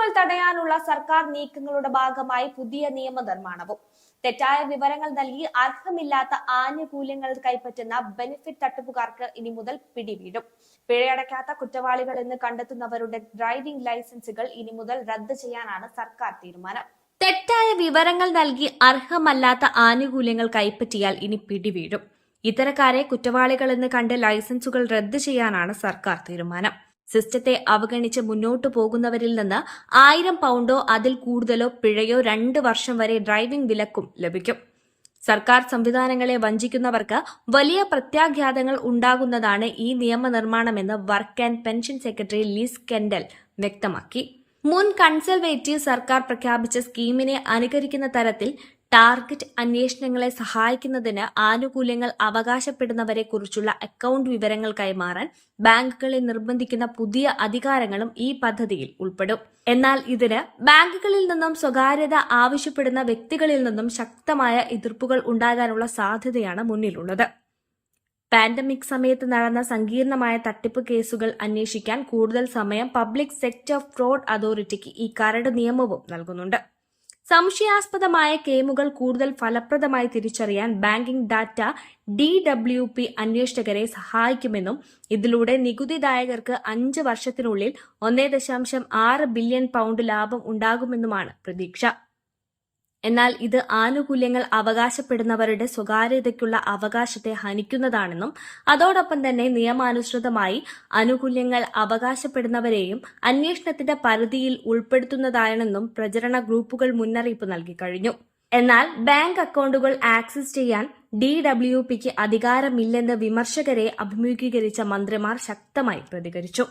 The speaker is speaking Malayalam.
തട്ടിപ്പുകൾ തടയാനുള്ള സർക്കാർ നീക്കങ്ങളുടെ ഭാഗമായി പുതിയ നിയമനിർമ്മാണവും. തെറ്റായ വിവരങ്ങൾ നൽകി അർഹമില്ലാത്ത ആനുകൂല്യങ്ങൾ കൈപ്പറ്റുന്ന ബെനിഫിറ്റ് തട്ടിപ്പുകാർക്ക് ഇനി മുതൽ പിടിവീഴും. പിഴയടയ്ക്കാത്ത കുറ്റവാളികൾ എന്ന് കണ്ടെത്തുന്നവരുടെ ഡ്രൈവിംഗ് ലൈസൻസുകൾ ഇനി മുതൽ റദ്ദ് ചെയ്യാനാണ് സർക്കാർ തീരുമാനം. തെറ്റായ വിവരങ്ങൾ നൽകി അർഹമല്ലാത്ത ആനുകൂല്യങ്ങൾ കൈപ്പറ്റിയാൽ ഇനി പിടിവീഴും. ഇത്തരക്കാരെ കുറ്റവാളികൾ എന്ന് കണ്ട് ലൈസൻസുകൾ റദ്ദ് ചെയ്യാനാണ് സർക്കാർ തീരുമാനം. സിസ്റ്റത്തെ അവഗണിച്ച് മുന്നോട്ടു പോകുന്നവരിൽ നിന്ന് 1000 പൗണ്ടോ അതിൽ കൂടുതലോ പിഴയോ 2 വർഷം വരെ ഡ്രൈവിംഗ് വിലക്കും ലഭിക്കും. സർക്കാർ സംവിധാനങ്ങളെ വഞ്ചിക്കുന്നവർക്ക് വലിയ പ്രത്യാഘാതങ്ങൾ ഉണ്ടാകുന്നതാണ് ഈ നിയമനിർമ്മാണമെന്ന് work and pension secretary Liz Kendall വ്യക്തമാക്കി. മുൻ കൺസർവേറ്റീവ് സർക്കാർ പ്രഖ്യാപിച്ച സ്കീമിനെ അനുകരിക്കുന്ന തരത്തിൽ ടാർഗറ്റ് അന്വേഷണങ്ങളെ സഹായിക്കുന്നതിന് ആനുകൂല്യങ്ങൾ അവകാശപ്പെടുന്നവരെ കുറിച്ചുള്ള അക്കൌണ്ട് വിവരങ്ങൾ കൈമാറാൻ ബാങ്കുകളെ നിർബന്ധിക്കുന്ന പുതിയ അധികാരങ്ങളും ഈ പദ്ധതിയിൽ ഉൾപ്പെടും. എന്നാൽ ഇതിന് ബാങ്കുകളിൽ നിന്നും സ്വകാര്യത ആവശ്യപ്പെടുന്ന വ്യക്തികളിൽ നിന്നും ശക്തമായ എതിർപ്പുകൾ ഉണ്ടാകാനുള്ള സാധ്യതയാണ് മുന്നിലുള്ളത്. പാൻഡമിക് സമയത്ത് നടന്ന സങ്കീർണമായ തട്ടിപ്പ് കേസുകൾ അന്വേഷിക്കാൻ കൂടുതൽ സമയം പബ്ലിക് സെക്ടർ ഫ്രോഡ് അതോറിറ്റിക്ക് ഈ കരട് നിയമവും നൽകുന്നുണ്ട്. സംശയാസ്പദമായ കേമുകൾ കൂടുതൽ ഫലപ്രദമായി തിരിച്ചറിയാൻ ബാങ്കിംഗ് ഡാറ്റ DWP അന്വേഷകരെ സഹായിക്കുമെന്നും ഇതിലൂടെ നികുതിദായകർക്ക് 5 വർഷത്തിനുള്ളിൽ 1.6 ബില്യൺ പൗണ്ട് ലാഭം ഉണ്ടാകുമെന്നുമാണ് പ്രതീക്ഷ. എന്നാൽ ഇത് ആനുകൂല്യങ്ങൾ അവകാശപ്പെടുന്നവരുടെ സ്വകാര്യതയ്ക്കുള്ള അവകാശത്തെ ഹനിക്കുന്നതാണെന്നും അതോടൊപ്പം തന്നെ നിയമാനുസൃതമായി ആനുകൂല്യങ്ങൾ അവകാശപ്പെടുന്നവരെയും അന്വേഷണത്തിന്റെ പരിധിയിൽ ഉൾപ്പെടുത്തുന്നതാണെന്നും പ്രചരണ ഗ്രൂപ്പുകൾ മുന്നറിയിപ്പ് നൽകി കഴിഞ്ഞു. എന്നാൽ ബാങ്ക് അക്കൌണ്ടുകൾ ആക്സസ് ചെയ്യാൻ DWPക്ക് അധികാരമില്ലെന്ന് വിമർശകരെ അഭിമുഖീകരിച്ച മന്ത്രിമാർ ശക്തമായി പ്രതികരിച്ചു.